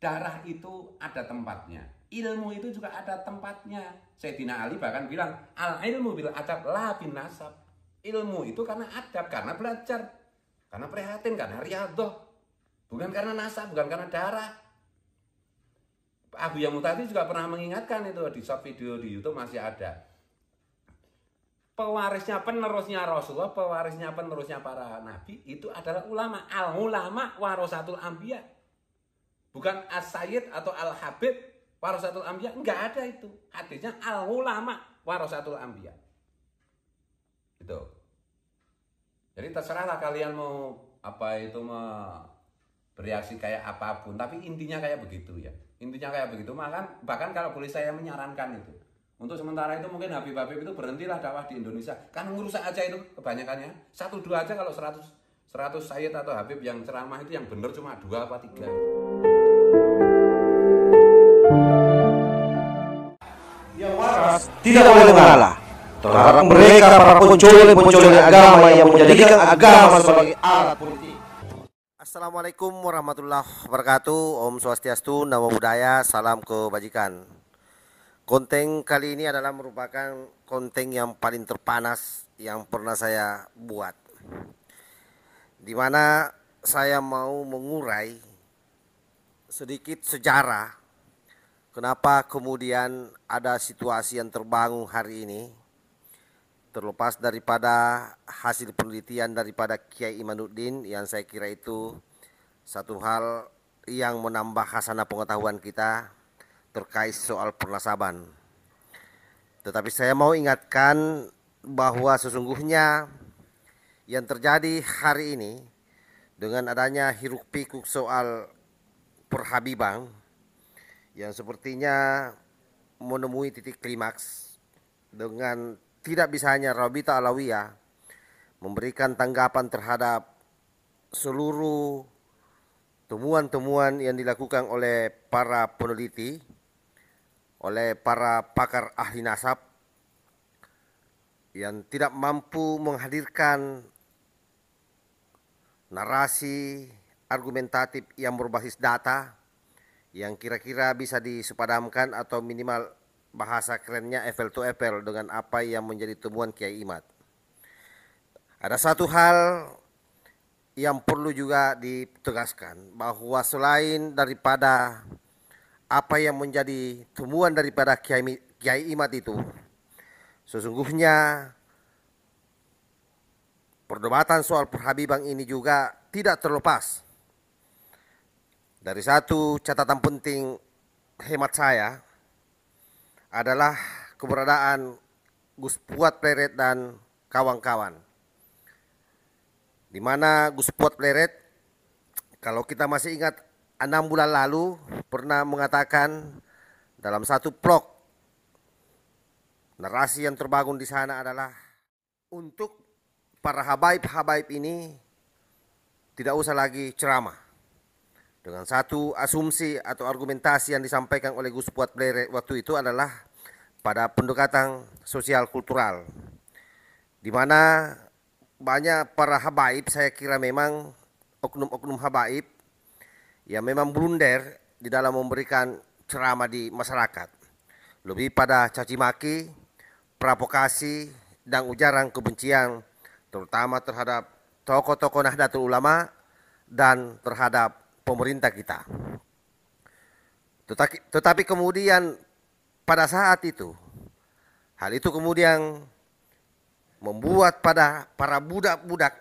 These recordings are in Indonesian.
Darah itu ada tempatnya, ilmu itu juga ada tempatnya. Sayyidina Ali bahkan bilang, al ilmu bil adab la bin nasab. Ilmu itu karena adab, karena belajar, karena prihatin, karena riyadhah, bukan karena nasab, bukan karena darah. Abu Yamut tadi juga pernah mengingatkan itu di short video di YouTube masih ada. Pewarisnya penerusnya Rasulullah, pewarisnya penerusnya para nabi itu adalah ulama. Al ulama warasatul anbiya. Bukan as-sayyid atau al-habib warasatul anbiya, enggak ada itu. Hadisnya al-ulama warasatul anbiya. Itu. Jadi terserahlah kalian mau bereaksi kayak apapun, tapi intinya kayak begitu ya. Intinya kayak begitu. Bahkan kalau boleh saya menyarankan itu. Untuk sementara itu mungkin Habib-Habib itu berhentilah dakwah di Indonesia. Kan ngerusak aja itu kebanyakannya. 1-2 aja kalau 100 sayyid atau Habib yang ceramah itu yang benar cuma 2 apa 3. Yang waras tidak boleh mengalah terhadap mereka para pencuri agama yang menjadikan agama sebagai alat politik. Assalamualaikum warahmatullahi wabarakatuh. Om Swastiastu, Namo Buddhaya, salam kebajikan. Konten kali ini adalah merupakan konten yang paling terpanas yang pernah saya buat, dimana saya mau mengurai sedikit sejarah kenapa kemudian ada situasi yang terbangun hari ini, terlepas daripada hasil penelitian daripada Kiai Imanuddin yang saya kira itu satu hal yang menambah khasanah pengetahuan kita terkait soal pernasaban. Tetapi saya mau ingatkan bahwa sesungguhnya yang terjadi hari ini dengan adanya hiruk pikuk soal perhabiban yang sepertinya menemui titik klimaks dengan tidak bisanya Rabita Alawiyah memberikan tanggapan terhadap seluruh temuan-temuan yang dilakukan oleh para peneliti, oleh para pakar ahli nasab yang tidak mampu menghadirkan narasi argumentatif yang berbasis data yang kira-kira bisa disepadankan atau minimal bahasa kerennya apple to apple dengan apa yang menjadi temuan Kiai Imad. Ada satu hal yang perlu juga ditegaskan, bahwa selain daripada apa yang menjadi temuan daripada Kiai Imad itu, sesungguhnya perdebatan soal perhabiban ini juga tidak terlepas dari satu catatan penting hemat saya, adalah keberadaan Gus Fuad Pleret dan kawan-kawan. Di mana Gus Fuad Pleret, kalau kita masih ingat 6 bulan lalu pernah mengatakan dalam satu vlog, narasi yang terbangun di sana adalah untuk para habaib-habaib ini tidak usah lagi ceramah. Dengan satu asumsi atau argumentasi yang disampaikan oleh Gus Fuad Pleret waktu itu adalah pada pendekatan sosial kultural, di mana banyak para habaib, saya kira memang oknum-oknum habaib yang memang blunder di dalam memberikan ceramah di masyarakat, lebih pada caci maki, provokasi, dan ujaran kebencian, terutama terhadap tokoh-tokoh Nahdlatul Ulama dan terhadap pemerintah kita. Tetapi kemudian pada saat itu, hal itu kemudian membuat pada para budak-budak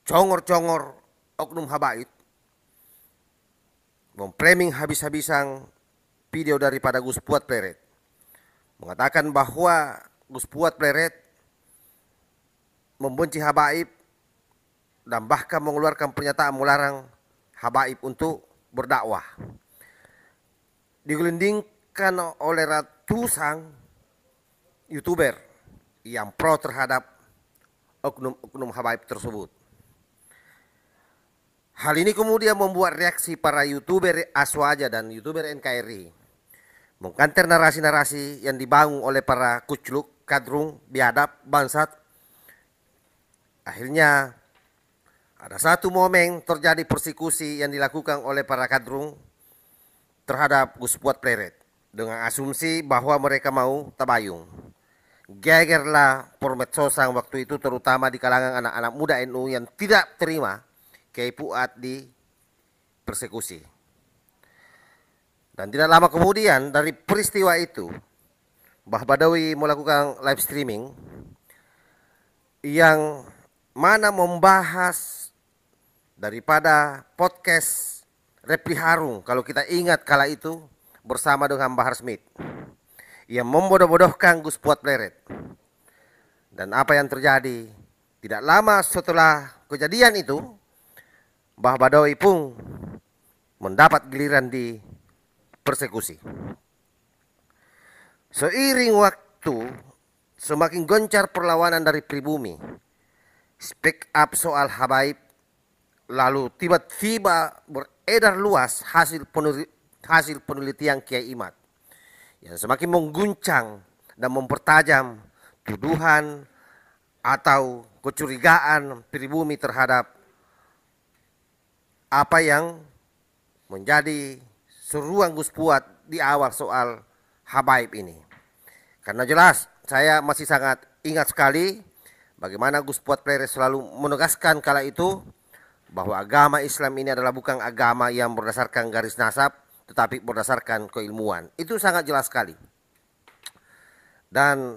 congor-congor oknum habaib memframing habis-habisan video daripada Gus Fuad Pleret, mengatakan bahwa Gus Fuad Pleret membenci habaib dan bahkan mengeluarkan pernyataan melarang habaib untuk berdakwah. Digelindingkan oleh ratusan YouTuber yang pro terhadap oknum-oknum habaib tersebut. Hal ini kemudian membuat reaksi para YouTuber Aswaja dan YouTuber NKRI mengkanter narasi-narasi yang dibangun oleh para kucluk, kadrung, biadab, bangsat. Akhirnya Ada satu momen terjadi persekusi yang dilakukan oleh para kadrung terhadap Gus Fuad Pleret dengan asumsi bahwa mereka mau tabayung. Gegerlah permedsosan waktu itu, terutama di kalangan anak-anak muda NU yang tidak terima Kiai Fuad dipersekusi. Dan tidak lama kemudian dari peristiwa itu, Mbah Badawi melakukan live streaming yang mana membahas daripada podcast Repli Harung, kalau kita ingat kala itu bersama dengan Bahar Smith, yang membodoh-bodohkan Gus Fuad Pleret. Dan apa yang terjadi? Tidak lama setelah kejadian itu, Mbah Badawi pun mendapat giliran di persekusi. Seiring waktu, semakin gencar perlawanan dari pribumi, speak up soal habaib, lalu tiba-tiba beredar luas hasil penelitian Kiai Imad yang semakin mengguncang dan mempertajam tuduhan atau kecurigaan pribumi terhadap apa yang menjadi seruan Gus Fuad di awal soal habaib ini. Karena jelas saya masih sangat ingat sekali bagaimana Gus Fuad Pleret selalu menegaskan kala itu bahwa agama Islam ini adalah bukan agama yang berdasarkan garis nasab, tetapi berdasarkan keilmuan. Itu sangat jelas sekali. Dan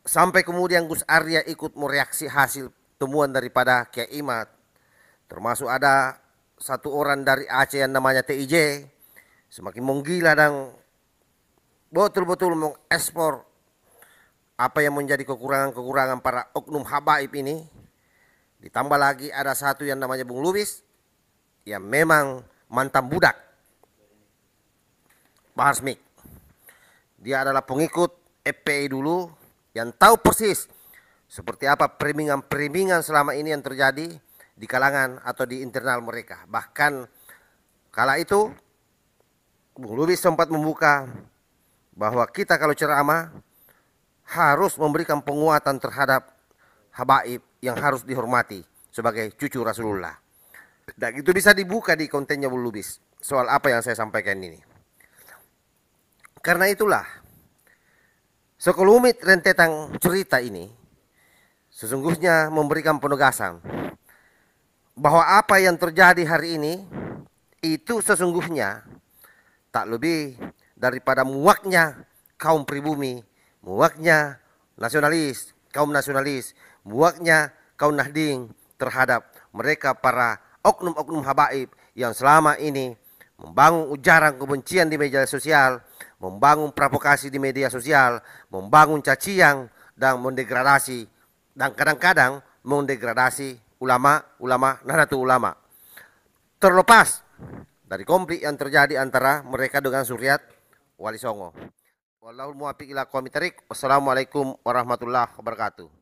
sampai kemudian Gus Arya ikut mereaksi hasil temuan daripada Kiai Imad. Termasuk ada satu orang dari Aceh yang namanya TIJ, semakin menggila dan betul-betul mengekspor apa yang menjadi kekurangan-kekurangan para oknum habaib ini. Ditambah lagi ada satu yang namanya Bung Lubis, yang memang mantan budak Bahar Smith. Dia adalah pengikut FPI dulu, yang tahu persis seperti apa perimingan selama ini yang terjadi di kalangan atau di internal mereka. Bahkan kala itu Bung Lubis sempat membuka bahwa kita kalau ceramah harus memberikan penguatan terhadap habaib yang harus dihormati sebagai cucu Rasulullah. Dan itu bisa dibuka di kontennya Bung Lubis soal apa yang saya sampaikan ini. Karena itulah sekelumit rentetan cerita ini sesungguhnya memberikan penegasan bahwa apa yang terjadi hari ini itu sesungguhnya tak lebih daripada muaknya kaum pribumi, muaknya nasionalis, kaum nasionalis, muaknya kaum Nahdien terhadap mereka para oknum-oknum habaib yang selama ini membangun ujaran kebencian di media sosial, membangun provokasi di media sosial, membangun cacian dan mendegradasi, dan kadang-kadang mendegradasi ulama-ulama Nahdlatul Ulama. Terlepas dari konflik yang terjadi antara mereka dengan Suryat Wali Songo. Wallahul muwaffiq ila aqwamit thoriq. Wassalamualaikum warahmatullahi wabarakatuh.